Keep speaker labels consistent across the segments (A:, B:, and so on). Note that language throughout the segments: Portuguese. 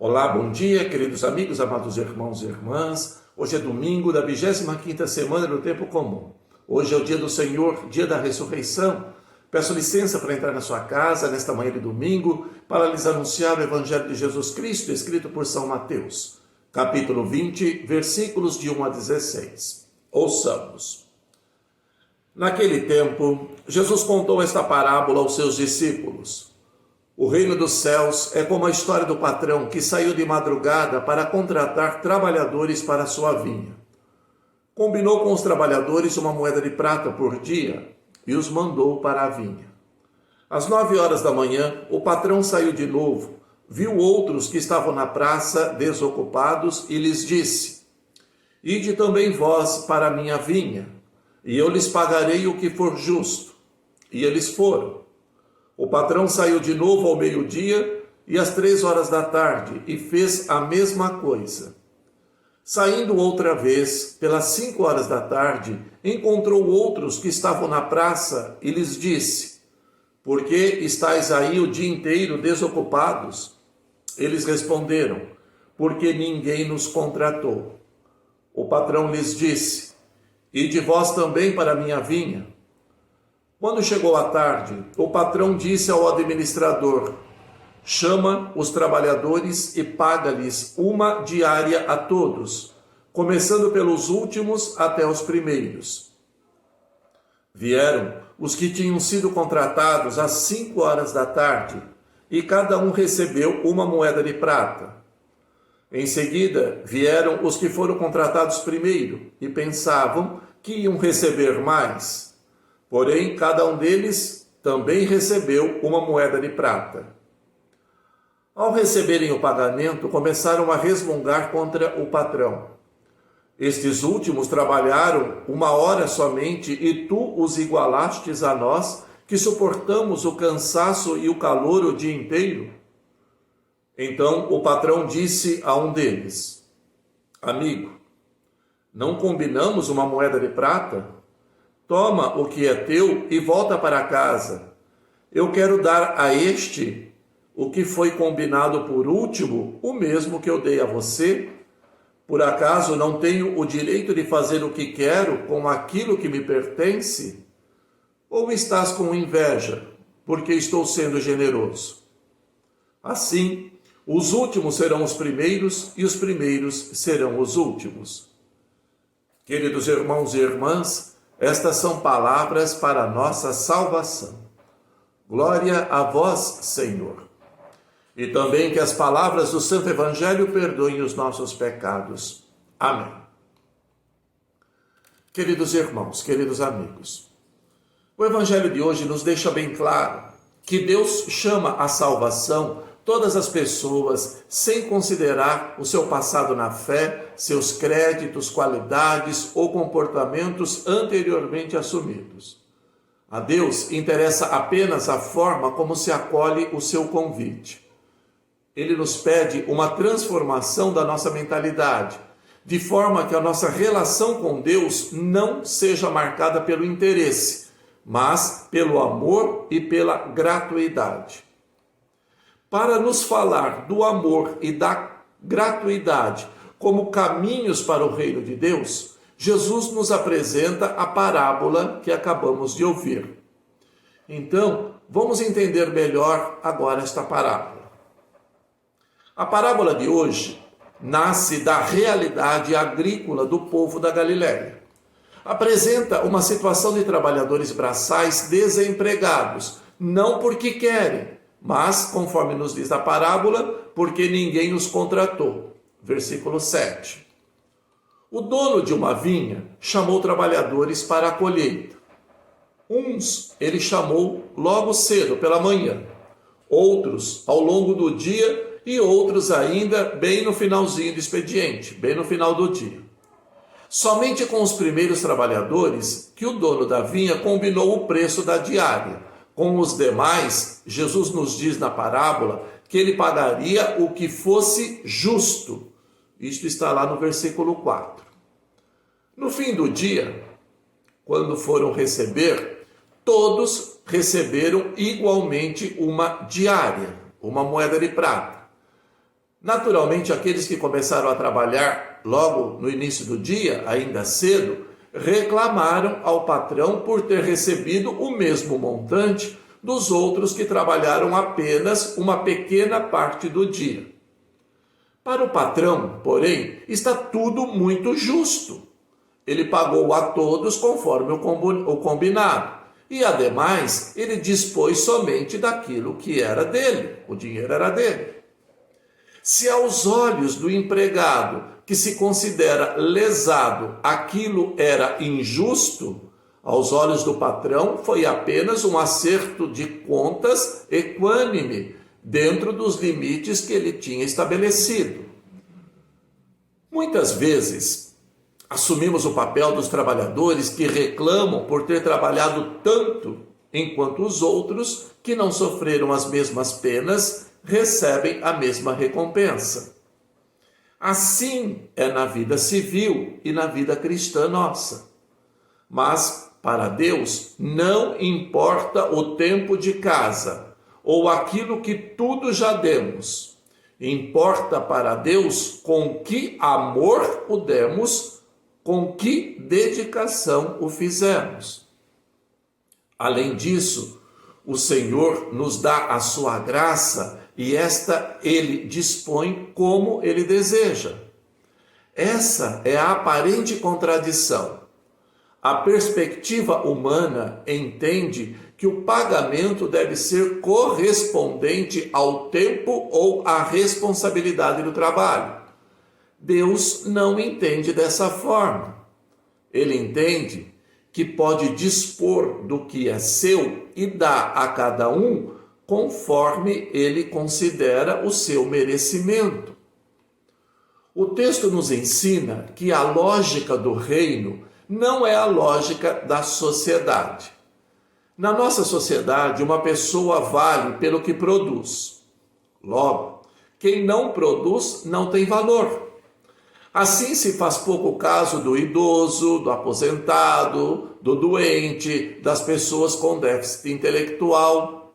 A: Olá, bom dia, queridos amigos, amados irmãos e irmãs. Hoje é domingo da 25ª semana do tempo comum. Hoje é o dia do Senhor, dia da ressurreição. Peço licença para entrar na sua casa nesta manhã de domingo para lhes anunciar o Evangelho de Jesus Cristo, escrito por São Mateus, capítulo 20, versículos de 1 a 16. Ouçamos. Naquele tempo, Jesus contou esta parábola aos seus discípulos. O reino dos céus é como a história do patrão que saiu de madrugada para contratar trabalhadores para a sua vinha. Combinou com os trabalhadores uma moeda de prata por dia e os mandou para a vinha. Às 9 horas da manhã, o patrão saiu de novo, viu outros que estavam na praça desocupados e lhes disse: Ide também vós para a minha vinha, e eu lhes pagarei o que for justo. E eles foram. O patrão saiu de novo ao meio-dia e às 3 horas da tarde e fez a mesma coisa. Saindo outra vez, pelas 5 horas da tarde, encontrou outros que estavam na praça e lhes disse: Por que estáis aí o dia inteiro desocupados? Eles responderam: Porque ninguém nos contratou. O patrão lhes disse: Ide vós também para a minha vinha. Quando chegou a tarde, o patrão disse ao administrador: Chama os trabalhadores e paga-lhes uma diária a todos, começando pelos últimos até os primeiros. Vieram os que tinham sido contratados às 5 horas da tarde, e cada um recebeu uma moeda de prata. Em seguida, vieram os que foram contratados primeiro, e pensavam que iam receber mais. Porém, cada um deles também recebeu uma moeda de prata. Ao receberem o pagamento, começaram a resmungar contra o patrão. Estes últimos trabalharam 1 hora somente, e tu os igualastes a nós, que suportamos o cansaço e o calor o dia inteiro? Então o patrão disse a um deles: Amigo, não combinamos uma moeda de prata? Toma o que é teu e volta para casa. Eu quero dar a este o que foi combinado por último, o mesmo que eu dei a você. Por acaso não tenho o direito de fazer o que quero com aquilo que me pertence? Ou estás com inveja, porque estou sendo generoso? Assim, os últimos serão os primeiros e os primeiros serão os últimos. Queridos irmãos e irmãs, estas são palavras para a nossa salvação. Glória a vós, Senhor. E também que as palavras do Santo Evangelho perdoem os nossos pecados. Amém. Queridos irmãos, queridos amigos, o Evangelho de hoje nos deixa bem claro que Deus chama à salvação todas as pessoas, sem considerar o seu passado na fé, seus créditos, qualidades ou comportamentos anteriormente assumidos. A Deus interessa apenas a forma como se acolhe o seu convite. Ele nos pede uma transformação da nossa mentalidade, de forma que a nossa relação com Deus não seja marcada pelo interesse, mas pelo amor e pela gratuidade. Para nos falar do amor e da gratuidade como caminhos para o reino de Deus, Jesus nos apresenta a parábola que acabamos de ouvir. Então, vamos entender melhor agora esta parábola. A parábola de hoje nasce da realidade agrícola do povo da Galileia. Apresenta uma situação de trabalhadores braçais desempregados, não porque querem, mas, conforme nos diz a parábola, porque ninguém os contratou. Versículo 7. O dono de uma vinha chamou trabalhadores para a colheita. Uns ele chamou logo cedo, pela manhã, outros ao longo do dia e outros ainda bem no finalzinho do expediente, bem no final do dia. Somente com os primeiros trabalhadores que o dono da vinha combinou o preço da diária. Com os demais, Jesus nos diz na parábola que ele pagaria o que fosse justo. Isto está lá no versículo 4. No fim do dia, quando foram receber, todos receberam igualmente uma diária, uma moeda de prata. Naturalmente, aqueles que começaram a trabalhar logo no início do dia, ainda cedo, reclamaram ao patrão por ter recebido o mesmo montante dos outros que trabalharam apenas uma pequena parte do dia. Para o patrão, porém, está tudo muito justo. Ele pagou a todos conforme o combinado. E, ademais, ele dispôs somente daquilo que era dele. O dinheiro era dele. Se aos olhos do empregado, que se considera lesado, aquilo era injusto, aos olhos do patrão foi apenas um acerto de contas equânime, dentro dos limites que ele tinha estabelecido. Muitas vezes, assumimos o papel dos trabalhadores que reclamam por ter trabalhado tanto, enquanto os outros, que não sofreram as mesmas penas, recebem a mesma recompensa. Assim é na vida civil e na vida cristã nossa. Mas, para Deus, não importa o tempo de casa, ou aquilo que tudo já demos. Importa para Deus com que amor o demos, com que dedicação o fizemos. Além disso, o Senhor nos dá a sua graça e esta ele dispõe como ele deseja. Essa é a aparente contradição. A perspectiva humana entende que o pagamento deve ser correspondente ao tempo ou à responsabilidade do trabalho. Deus não entende dessa forma. Ele entende que pode dispor do que é seu e dá a cada um conforme ele considera o seu merecimento. O texto nos ensina que a lógica do reino não é a lógica da sociedade. Na nossa sociedade, uma pessoa vale pelo que produz. Logo, quem não produz não tem valor. Assim se faz pouco caso do idoso, do aposentado, do doente, das pessoas com déficit intelectual.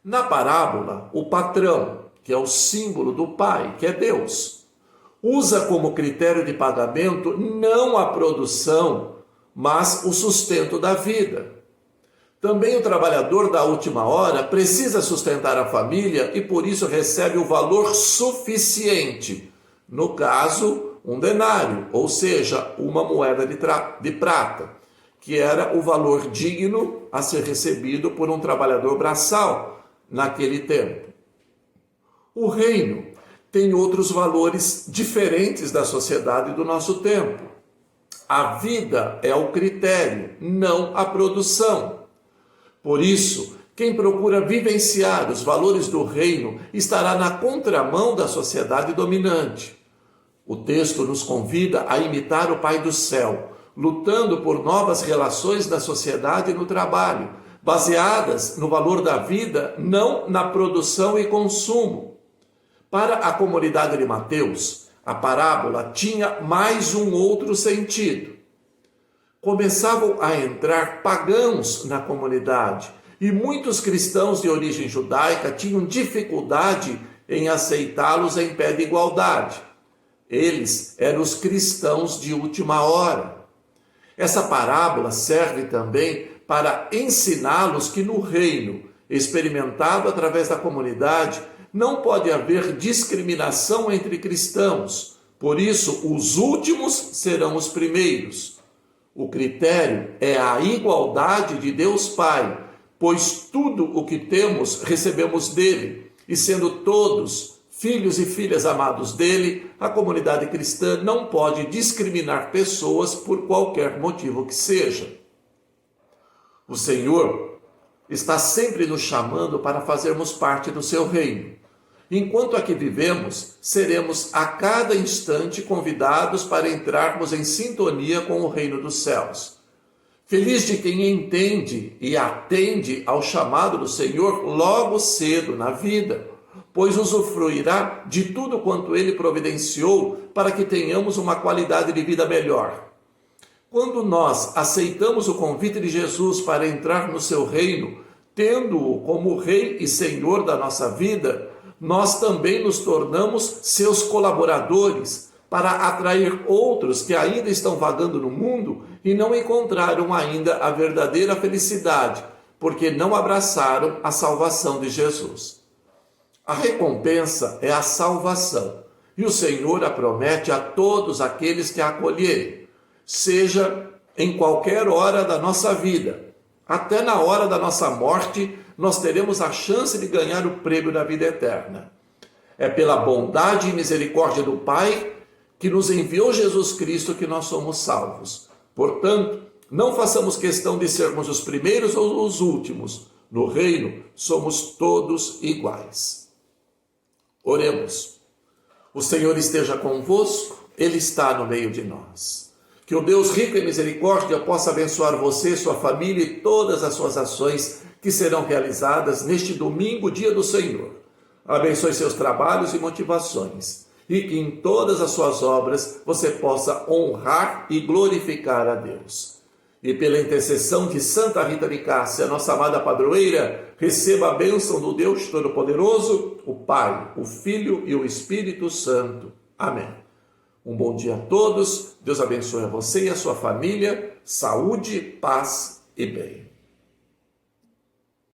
A: Na parábola, o patrão, que é o símbolo do Pai, que é Deus, usa como critério de pagamento não a produção, mas o sustento da vida. Também o trabalhador da última hora precisa sustentar a família e por isso recebe o valor suficiente. No caso, um denário, ou seja, uma moeda de prata, que era o valor digno a ser recebido por um trabalhador braçal naquele tempo. O reino tem outros valores diferentes da sociedade do nosso tempo. A vida é o critério, não a produção. Por isso, quem procura vivenciar os valores do reino estará na contramão da sociedade dominante. O texto nos convida a imitar o Pai do céu, lutando por novas relações na sociedade e no trabalho, baseadas no valor da vida, não na produção e consumo. Para a comunidade de Mateus, a parábola tinha mais um outro sentido. Começavam a entrar pagãos na comunidade e muitos cristãos de origem judaica tinham dificuldade em aceitá-los em pé de igualdade. Eles eram os cristãos de última hora. Essa parábola serve também para ensiná-los que no reino, experimentado através da comunidade, não pode haver discriminação entre cristãos. Por isso, os últimos serão os primeiros. O critério é a igualdade de Deus Pai, pois tudo o que temos recebemos dele, e sendo todos filhos e filhas amados dele, a comunidade cristã não pode discriminar pessoas por qualquer motivo que seja. O Senhor está sempre nos chamando para fazermos parte do seu reino. Enquanto aqui vivemos, seremos a cada instante convidados para entrarmos em sintonia com o reino dos céus. Feliz de quem entende e atende ao chamado do Senhor logo cedo na vida, pois usufruirá de tudo quanto ele providenciou para que tenhamos uma qualidade de vida melhor. Quando nós aceitamos o convite de Jesus para entrar no seu reino, tendo-o como Rei e Senhor da nossa vida, nós também nos tornamos seus colaboradores para atrair outros que ainda estão vagando no mundo e não encontraram ainda a verdadeira felicidade, porque não abraçaram a salvação de Jesus. A recompensa é a salvação, e o Senhor a promete a todos aqueles que a acolherem, seja em qualquer hora da nossa vida. Até na hora da nossa morte, nós teremos a chance de ganhar o prêmio da vida eterna. É pela bondade e misericórdia do Pai que nos enviou Jesus Cristo que nós somos salvos. Portanto, não façamos questão de sermos os primeiros ou os últimos. No reino, somos todos iguais. Oremos. O Senhor esteja convosco, Ele está no meio de nós. Que o Deus rico em misericórdia possa abençoar você, sua família e todas as suas ações que serão realizadas neste domingo, dia do Senhor. Abençoe seus trabalhos e motivações, e que em todas as suas obras você possa honrar e glorificar a Deus. E pela intercessão de Santa Rita de Cássia, nossa amada padroeira, receba a bênção do Deus Todo-Poderoso, o Pai, o Filho e o Espírito Santo. Amém. Um bom dia a todos, Deus abençoe a você e a sua família, saúde, paz e bem.